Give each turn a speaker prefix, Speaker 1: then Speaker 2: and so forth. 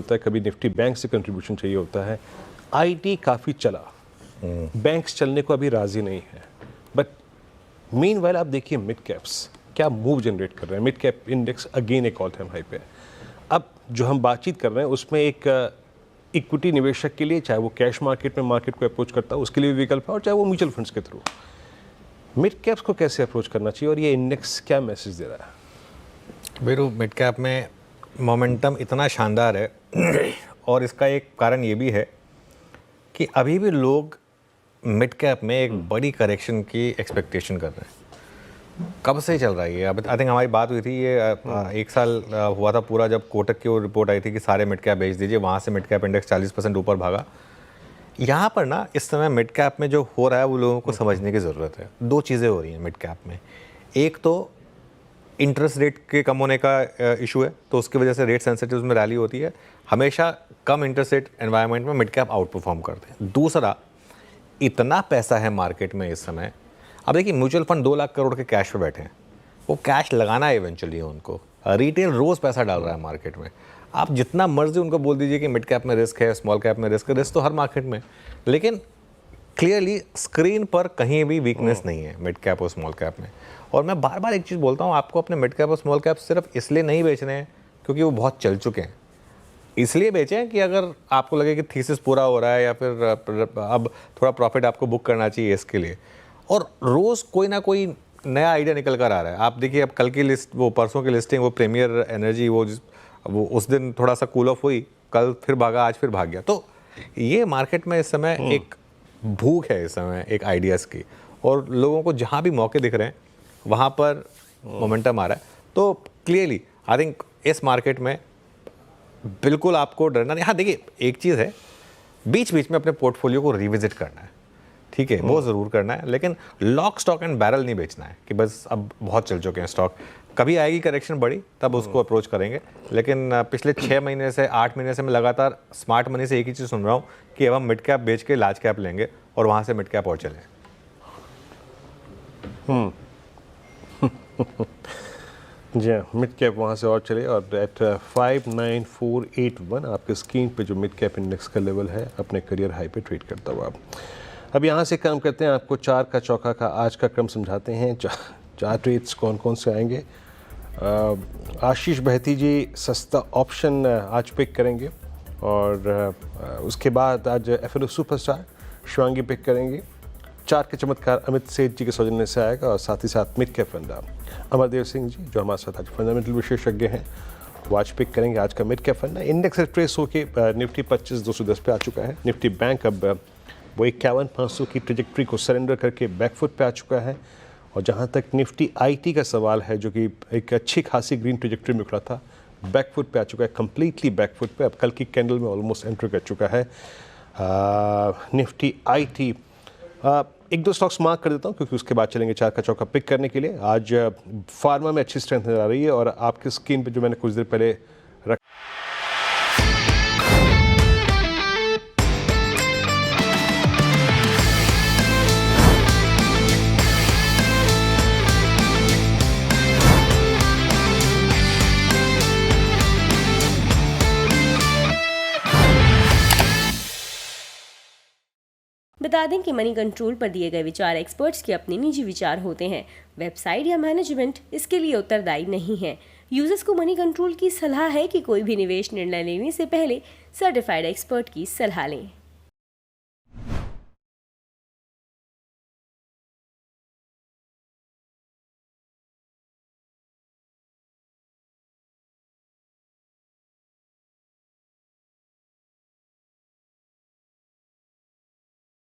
Speaker 1: होता है, कभी निफ्टी बैंक से कंट्रीब्यूशन चाहिए होता है। आईटी काफ़ी चला, बैंक्स चलने को अभी राजी नहीं है। बट मीनवाइल आप देखिए मिड कैप्स क्या मूव जनरेट कर रहे हैं। मिड कैप इंडेक्स अगेन एक ऑल टाइम हाई पे है। अब जो हम बातचीत कर रहे हैं उसमें एक इक्विटी निवेशक के लिए, चाहे वो कैश मार्केट में मार्केट को अप्रोच करता है उसके लिए विकल्प है, और चाहे वो म्यूचुअल फंड्स के थ्रू। मिड कैप्स को कैसे अप्रोच करना चाहिए और ये इंडेक्स क्या मैसेज दे रहा है?
Speaker 2: वीरू, मिड कैप में मोमेंटम इतना शानदार है और इसका एक कारण ये भी है कि अभी भी लोग मिड कैप में एक बड़ी करेक्शन की एक्सपेक्टेशन कर रहे हैं। कब से चल रहा है ये? अब आई थिंक हमारी बात हुई थी ये एक साल हुआ था पूरा, जब कोटक की वो रिपोर्ट आई थी कि सारे मिड कैप बेच दीजिए, वहाँ से मिड कैप इंडेक्स 40% ऊपर भागा। यहाँ पर ना इस समय मिड कैप में जो हो रहा है वो लोगों को समझने की ज़रूरत है। दो चीज़ें हो रही हैं मिड कैप में। एक तो इंटरेस्ट रेट के कम होने का इशू है, तो उसकी वजह से रेट सेंसिटिव में रैली होती है। हमेशा कम इंटरेस्ट रेट एनवायरनमेंट में मिड कैप आउट परफॉर्म करते हैं। दूसरा, इतना पैसा है मार्केट में इस समय। अब देखिए, म्यूचुअल फंड 2 लाख करोड़ के कैश पे बैठे हैं, वो कैश लगाना है इवेंचुअली उनको। रिटेल रोज़ पैसा डाल रहा है मार्केट में। आप जितना मर्जी उनको बोल दीजिए कि मिड कैप में रिस्क है, स्मॉल कैप में रिस्क है, रिस्क तो हर मार्केट में, लेकिन क्लियरली स्क्रीन पर कहीं भी वीकनेस नहीं है मिड कैप और स्मॉल कैप में। और मैं बार बार एक चीज़ बोलता हूँ, आपको अपने मिड कैप और स्मॉल कैप सिर्फ इसलिए नहीं बेचने हैं क्योंकि वो बहुत चल चुके हैं। इसलिए बेचें कि अगर आपको लगे कि थीसिस पूरा हो रहा है या फिर अब थोड़ा प्रॉफिट आपको बुक करना चाहिए इसके लिए। और रोज़ कोई ना कोई नया आइडिया निकल कर आ रहा है। आप देखिए, अब कल की लिस्ट, वो परसों की लिस्टिंग, वो प्रीमियर एनर्जी, वो उस दिन थोड़ा सा कूल ऑफ हुई, कल फिर भागा, आज फिर भाग गया। तो ये मार्केट में इस समय एक भूख है इस समय एक आइडियाज़ की, और लोगों को जहाँ भी मौके दिख रहे हैं वहाँ पर मोमेंटम आ रहा है। तो क्लियरली आई थिंक इस मार्केट में बिल्कुल आपको डरना नहीं। हाँ देखिए, एक चीज़ है, बीच बीच में अपने पोर्टफोलियो को रिविजिट करना है, ठीक है, वो ज़रूर करना है, लेकिन लॉक स्टॉक एंड बैरल नहीं बेचना है कि बस अब बहुत चल चुके हैं स्टॉक, कभी आएगी करेक्शन बड़ी तब उसको अप्रोच करेंगे। लेकिन पिछले 6 महीने से 8 महीने से मैं लगातार स्मार्ट मनी से एक ही चीज़ सुन रहा हूँ कि अब हम मिड कैप बेच के लार्ज कैप लेंगे और वहाँ से मिड कैप और चलें।
Speaker 1: जी हाँ, मिड कैप वहाँ से और चले। और एट 59481 आपके स्क्रीन पे जो मिड कैप इंडेक्स का लेवल है अपने करियर हाई पे ट्रेड करता हुआ। अब यहाँ से काम करते हैं, आपको 4 का चौका का आज का क्रम समझाते हैं। 4 ट्रेड्स कौन कौन से आएंगे। आशीष बहती जी सस्ता ऑप्शन आज पिक करेंगे, और उसके बाद आज FNO सुपरस्टार शिवांगी पिक करेंगे। 4 के चमत्कार अमित सेठ जी के सौजन्य से आएगा, और साथ ही साथ mid cap fund Amardev Singh ji जो हमारे साथ आज फंडामेंटल विशेषज्ञ हैं वो आज पिक करेंगे आज का mid cap fund. Index trace होके निफ्टी 25,210 पे आ चुका है। निफ्टी बैंक अब वो 51,500 की ट्रेजेक्ट्री को सरेंडर करके बैकफुट पे आ चुका है। और जहां तक निफ्टी IT का सवाल है, जो कि एक अच्छी खासी ग्रीन ट्रेजेक्ट्री में उखड़ा था, बैकफुट पे आ चुका है, कंप्लीटली बैकफुट पे। अब कल की कैंडल में ऑलमोस्ट एंटर कर चुका है निफ्टी IT। 1-2 स्टॉक्स मार्क कर देता हूँ क्योंकि उसके बाद चलेंगे 4 का चौका पिक करने के लिए। आज फार्मा में अच्छी स्ट्रेंथ नजर आ रही है, और आपकी स्क्रीन पे जो मैंने कुछ देर पहले
Speaker 3: बता दें कि मनी कंट्रोल पर दिए गए विचार एक्सपर्ट्स के अपने निजी विचार होते हैं। वेबसाइट या मैनेजमेंट इसके लिए उत्तरदायी नहीं है। यूजर्स को मनी कंट्रोल की सलाह है कि कोई भी निवेश निर्णय लेने से पहले सर्टिफाइड एक्सपर्ट की सलाह लें।